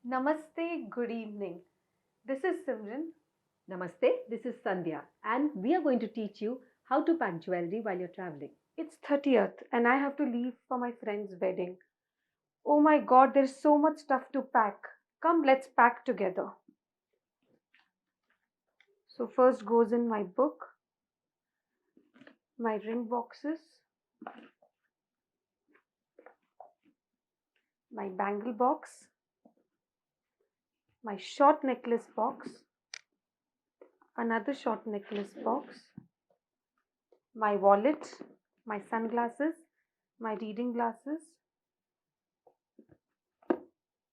Namaste, good evening. This is Simran. Namaste, this is Sandhya, and we are going to teach you how to pack jewelry while you're traveling. It's 30th and I have to leave for my friend's wedding. Oh my god, there's so much stuff to pack. Come, let's pack together. So, first goes in my book, my ring boxes, my bangle box, my short necklace box, another short necklace box, my wallet, my sunglasses, my reading glasses,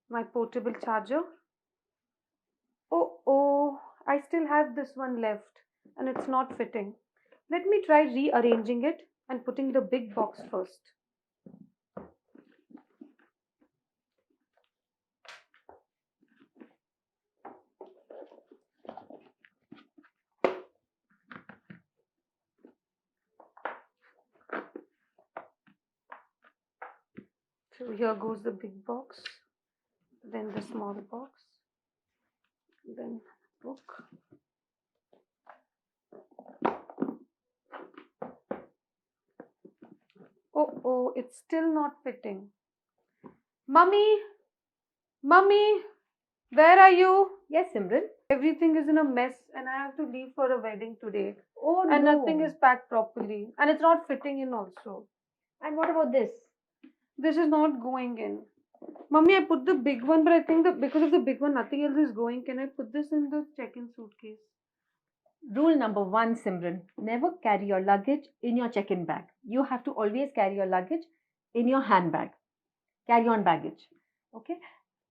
my portable charger. Oh, I still have this one left and it's not fitting. Let me try rearranging it and putting the big box first. So here goes the big box, then the small box, then book. Oh, it's still not fitting. Mummy, Mummy, where are you? Yes, Simran. Everything is in a mess and I have to leave for a wedding today. Oh And no. nothing is packed properly and it's not fitting in also. And what about this? This is not going in. Mummy, I put the big one, but I think that because of the big one, nothing else is going. Can I put this in the check-in suitcase? Rule number 1, Simran. Never carry your luggage in your check-in bag. You have to always carry your luggage in your handbag. Carry-on baggage. Okay?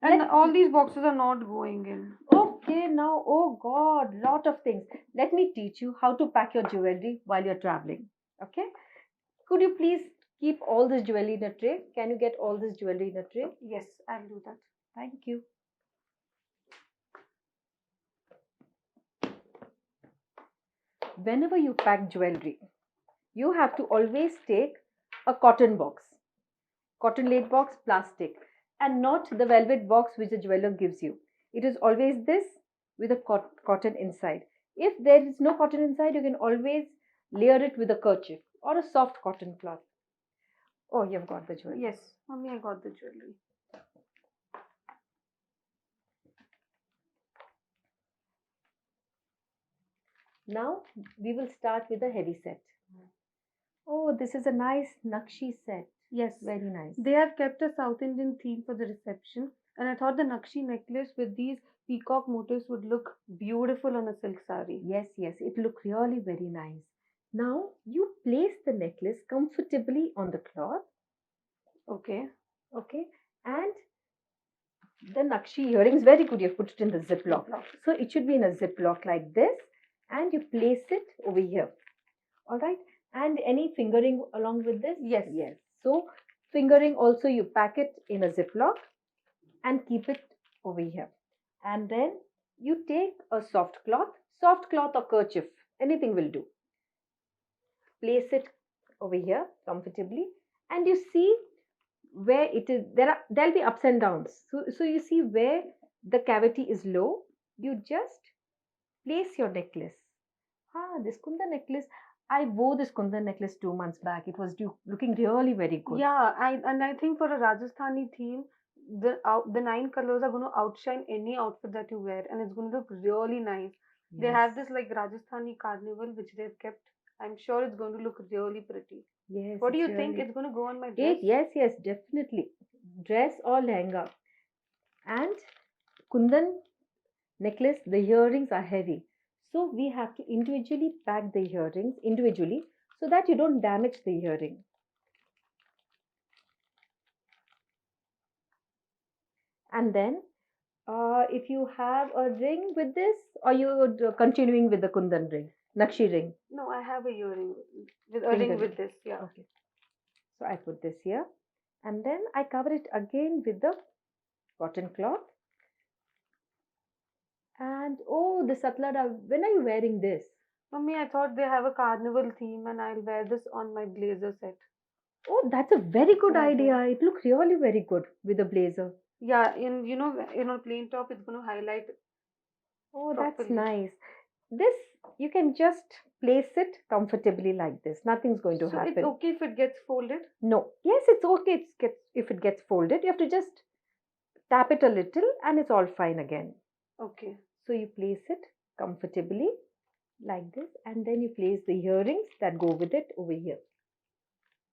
And all these boxes are not going in. Okay, now, oh God, lot of things. Let me teach you how to pack your jewelry while you're traveling. Okay? Could you please keep all this jewelry in a tray? Can you get all this jewelry in a tray? Yes, I'll do that. Thank you. Whenever you pack jewelry, you have to always take a cotton box, cotton laid box, plastic, and not the velvet box which the jeweler gives you. It is always this with a cotton inside. If there is no cotton inside, you can always layer it with a kerchief or a soft cotton cloth. Oh, you've got the jewelry. Yes, Mommy, I got the jewelry. Now we will start with a heavy set. Oh, this is a nice Nakshi set. Yes, Very nice. they have kept a South Indian theme for the reception, and I thought the Nakshi necklace with these peacock motifs would look beautiful on a silk sari. Yes, it looked really very nice. Now you place the necklace comfortably on the cloth. Okay. Okay, and the Nakshi earrings, very good. You've put it in the ziplock. So it should be in a ziplock like this, and you place it over here. All right, and any fingering along with this? Yes. So fingering also, you pack it in a ziplock and keep it over here. And then you take a soft cloth or kerchief, anything will do. Place it over here comfortably, and you see where it is. There'll be ups and downs. So you see where the cavity is low. You just place your necklace. This kundan necklace. I wore this kundan necklace 2 months back. It was looking really very good. Yeah, I think for a Rajasthani theme, the 9 colors are going to outshine any outfit that you wear, and it's going to look really nice. They have this like Rajasthani carnival which they've kept. I'm sure it's going to look really pretty. Yes. What do you think? It's going to go on my dress? Yes, definitely. Dress or lehenga. And kundan necklace, the earrings are heavy. So we have to individually pack the earrings individually so that you don't damage the earring. And then if you have a ring with this, or you continuing with the kundan ring, Nakshi ring? No, I have a earring with this. Yeah. Okay. So I put this here, and then I cover it again with the cotton cloth. And oh, the satlada, when are you wearing this? Mummy, I thought they have a carnival theme and I'll wear this on my blazer set. Oh, that's a very good idea. It looks really very good with the blazer. Yeah, in plain top, it's going to highlight Oh, that's properly. nice. This, you can just place it comfortably like this. Nothing's going to So it's happen. okay if it gets folded. No. Yes, it's okay. If it gets folded, you have to just tap it a little and it's all fine again. Okay. So you place it comfortably like this, and then you place the earrings that go with it over here.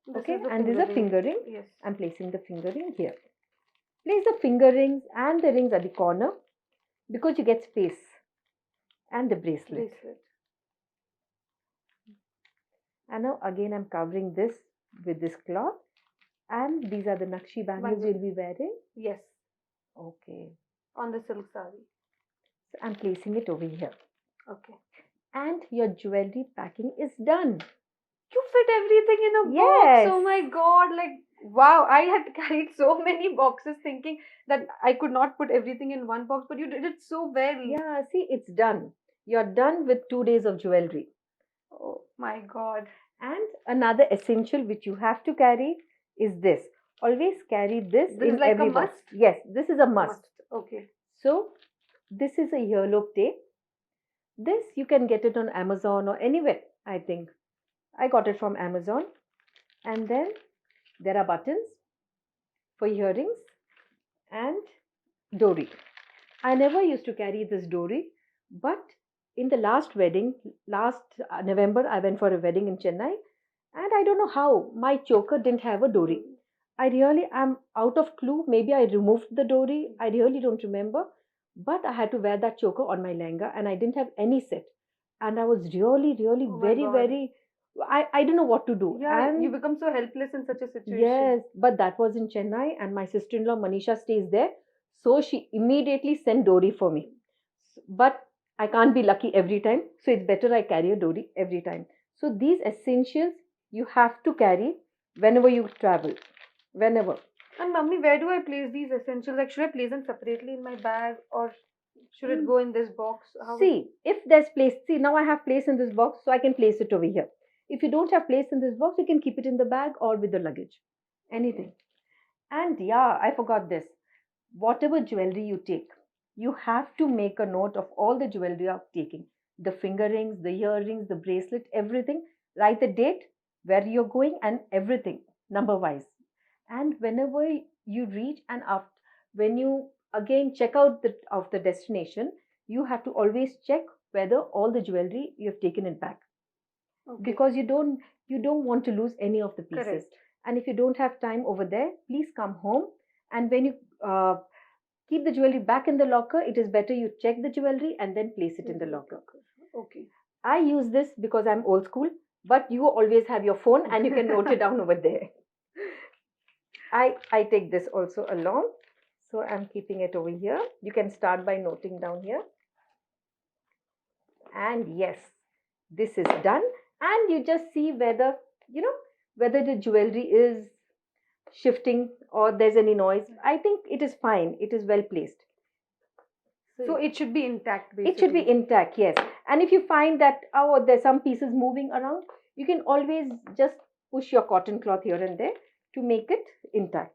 This Okay, is the and there's a fingering. finger ring. Yes. I'm placing the finger ring here. Place the finger rings and the rings at the corner because you get space, and the bracelet. Bracelet. And now again I'm covering this with this cloth, and these are the Nakshi bangles Bangle. you'll be wearing. Yes. Okay, On the silk saree. so I'm placing it over here, Okay. and your jewelry packing is done. You fit everything in a box. Yes. Oh my god! Like wow! I had carried so many boxes, thinking that I could not put everything in one box, but you did it so well. Yeah, see, it's done. You're done with 2 days of jewelry. Oh my god! And another essential which you have to carry is this. Always carry this This in is like a every box. must. Yes, this is a must. Okay. So, this is a earlobe tape. This you can get it on Amazon or anywhere, I think. I got it from Amazon. And then there are buttons for earrings and dory. I never used to carry this dory, but in the last wedding, last November, I went for a wedding in Chennai, and I don't know how my choker didn't have a dory. I really am out of clue. Maybe I removed the dory. I really don't remember. But I had to wear that choker on my lehenga, and I didn't have any set. And I was really, really Oh my very, god. very. I don't know what to do. Yeah, you And become so helpless in such a situation. yes, but that was in Chennai, and my sister in law Manisha stays there. So she immediately sent Dory for me. But I can't be lucky every time. So it's better I carry a Dory every time. So these essentials you have to carry whenever you travel. Whenever. And mummy, where do I place these essentials? Like, should I place them separately in my bag or should it Mm. go in this box? How See, if there's place, see, now I have place in this box, so I can place it over here. If you don't have place in this box, you can keep it in the bag or with the luggage. Anything. And yeah, I forgot this. Whatever jewelry you take, you have to make a note of all the jewelry you're taking, the finger rings, the earrings, the bracelet, everything. Write the date, where you're going, and everything number wise. And whenever you reach and after, when you again check out of the destination, you have to always check whether all the jewelry you have taken it back, Okay. because you don't want to lose any of the pieces. Correct. And if you don't have time over there, please come home, and when you keep the jewelry back in the locker, it is better you check the jewelry and then place it in the locker. Okay. I use this because I'm old school, but you always have your phone and you can note it down over there. I take this also along, so I'm keeping it over here. You can start by noting down here. And yes, this is done, and you just see whether whether the jewelry is shifting or there's any noise. I think it is fine, it is well placed. So it should be intact basically. It should be intact, yes. And if you find that there's some pieces moving around, you can always just push your cotton cloth here and there to make it intact.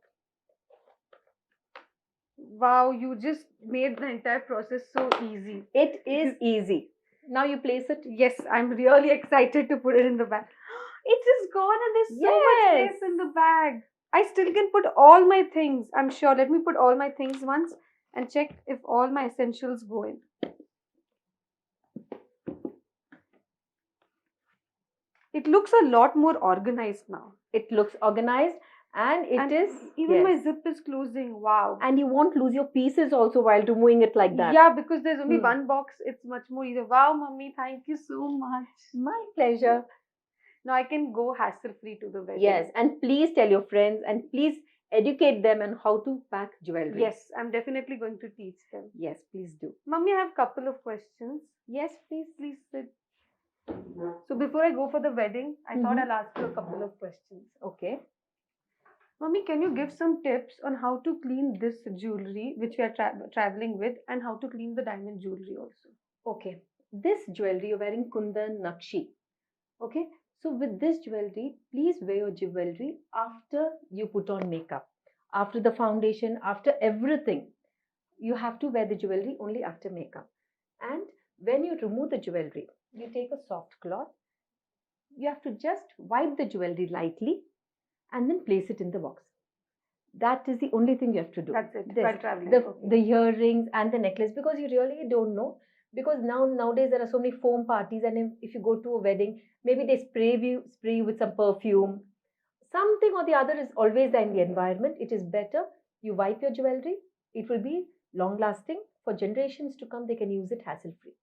Wow, you just made the entire process so easy. It is easy. Now you place it. Yes, I'm really excited to put it in the bag. It's just gone and there's so much Yes. space in the bag. I still can put all my things. I'm sure. Let me put all my things once and check if all my essentials go in. It looks a lot more organized now. It looks organized, and it is even my yes. zip is closing. Wow. And you won't lose your pieces also while removing it like that. Yeah, because there's only one box. It's much more easier. Wow, mummy, thank you so much. My pleasure. Now I can go hassle free to the wedding. Yes, and please tell your friends and please educate them on how to pack jewelry. Yes, I'm definitely going to teach them. Yes, please do. Mummy, I have a couple of questions. Yes, please. Please sit. So before I go for the wedding, I thought I'll ask you a couple of questions. Okay. Mummy, can you give some tips on how to clean this jewelry which we are traveling with, and how to clean the diamond jewelry also? Okay. This jewelry you're wearing Kundan Nakshi. Okay. So with this jewelry, please wear your jewelry after you put on makeup. after the foundation, after everything. You have to wear the jewelry only after makeup. And when you remove the jewelry, you take a soft cloth. You have to just wipe the jewelry lightly and then place it in the box. That is the only thing you have to do. That's it. This, While traveling. the earrings and the necklace, because you really don't know. Because nowadays there are so many foam parties, and if you go to a wedding, maybe they spray you with some perfume. Something or the other is always there in the environment. It is better you wipe your jewelry. It will be long lasting for generations to come. They can use it hassle free.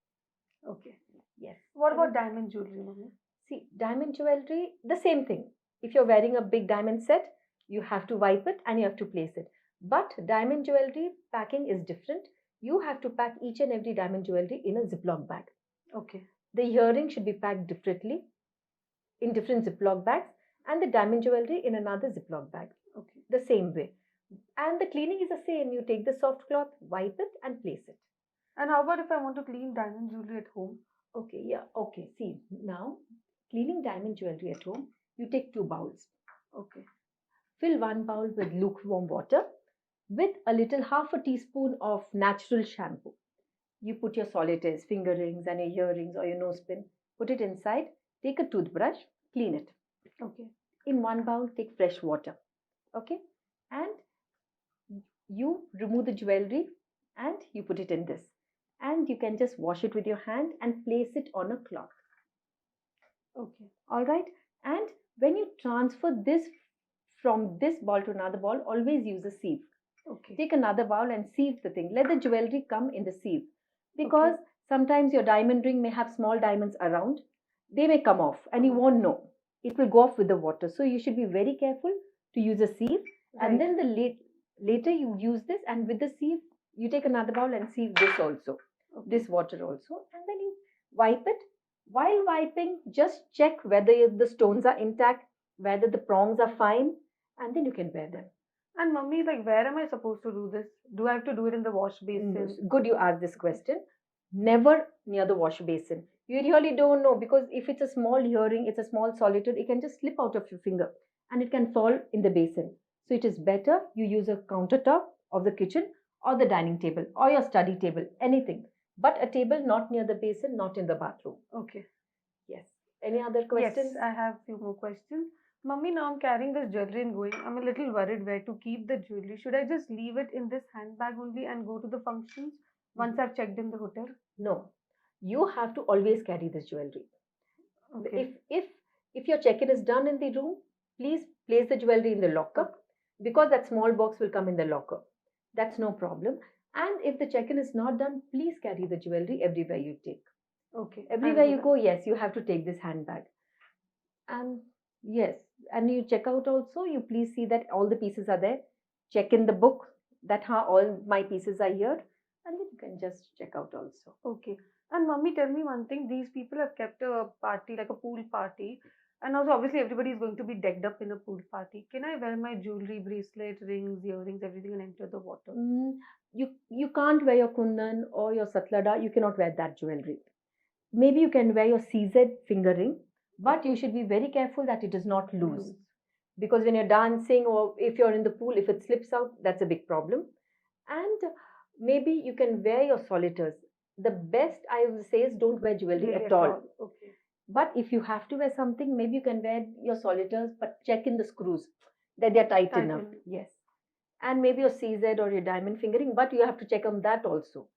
Okay. Yes. What about diamond jewelry, Mummy? See, diamond jewelry, the same thing. If you're wearing a big diamond set, you have to wipe it and you have to place it. But diamond jewelry packing is different. You have to pack each and every diamond jewelry in a Ziploc bag. Okay. The earring should be packed differently in different Ziploc bags, and the diamond jewelry in another Ziploc bag. Okay. The same way. And the cleaning is the same. You take the soft cloth, wipe it, and place it. And how about if I want to clean diamond jewelry at home? Okay, yeah, okay. See, now cleaning diamond jewelry at home, you take 2 bowls. Okay. Fill 1 bowl with lukewarm water with a little half a teaspoon of natural shampoo. You put your solitaires, finger rings, and your earrings or your nose pin. Put it inside. Take a toothbrush, clean it. Okay. In 1 bowl, take fresh water. Okay, and you remove the jewelry and you put it in this. And you can just wash it with your hand and place it on a cloth. Okay. All right. And when you transfer this from this ball to another ball, always use a sieve. Okay. Take another bowl and sieve the thing. Let the jewelry come in the sieve, because sometimes your diamond ring may have small diamonds around. They may come off and you won't know. It will go off with the water. So you should be very careful to use a sieve. Right. And then later you use this, and with the sieve, you take another bowl and sieve this also, this water also, and then you wipe it. While wiping, just check whether the stones are intact, whether the prongs are fine, and then you can wear them. And Mummy, like, where am I supposed to do this? Do I have to do it in the wash basin? Good you asked this question. Never near the wash basin. You really don't know, because if it's a small earring, it's a small solitaire, it can just slip out of your finger and it can fall in the basin. So it is better you use a countertop of the kitchen or the dining table or your study table, anything. But a table not near the basin, not in the bathroom. Okay. Yes. Any other questions? Yes, I have few more questions. Mummy, now I'm carrying this jewelry and going. I'm a little worried where to keep the jewelry. Should I just leave it in this handbag only and go to the functions once I've checked in the hotel? No. You have to always carry this jewelry. Okay. If your check-in is done in the room, please place the jewelry in the locker, because that small box will come in the locker. That's no problem. And if the check-in is not done, please carry the jewelry everywhere you take. Okay. Everywhere you go, yes, you have to take this handbag. And yes, and you check out also, you please see that all the pieces are there. Check in the book that how all my pieces are here, and then you can just check out also. Okay. And Mummy, tell me one thing. These people have kept a party, like a pool party. And also, obviously, everybody is going to be decked up in a pool party. Can I wear my jewelry, bracelet, rings, earrings, everything and enter the water? You can't wear your kundan or your satlada. You cannot wear that jewelry. Maybe you can wear your CZ finger ring, but you should be very careful that it is not loose. Because when you're dancing or if you're in the pool, if it slips out, that's a big problem. And maybe you can wear your solitaires. The best I would say is don't wear jewelry at all. Okay. But if you have to wear something, maybe you can wear your solitaires, but check in the screws that they're tight enough. Yes. And maybe your CZ or your diamond fingering, but you have to check on that also.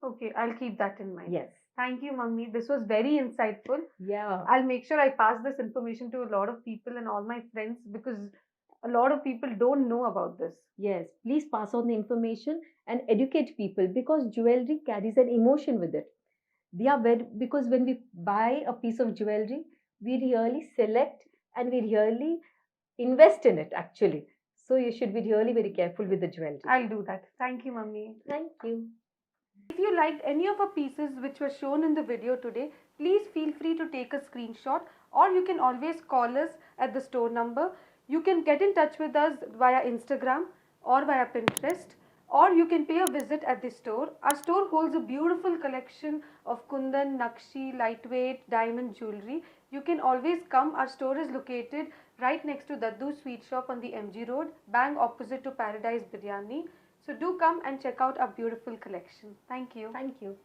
Okay, I'll keep that in mind. Yes. Thank you, Mummy. This was very insightful. Yeah. I'll make sure I pass this information to a lot of people and all my friends, because a lot of people don't know about this. Yes, please pass on the information and educate people, because jewelry carries an emotion with it. Because when we buy a piece of jewelry, we really select and we really invest in it actually. So you should be really very careful with the jewelry. I'll do that. Thank you, Mummy. Thank you. If you liked any of our pieces which were shown in the video today, please feel free to take a screenshot, or you can always call us at the store number. You can get in touch with us via Instagram or via Pinterest, or you can pay a visit at the store. Our store holds a beautiful collection of kundan, nakshi, lightweight, diamond jewelry. You can always come. Our store is located right next to Daddu Sweet Shop on the MG Road, bang opposite to Paradise Biryani. So do come and check out our beautiful collection. Thank you. Thank you.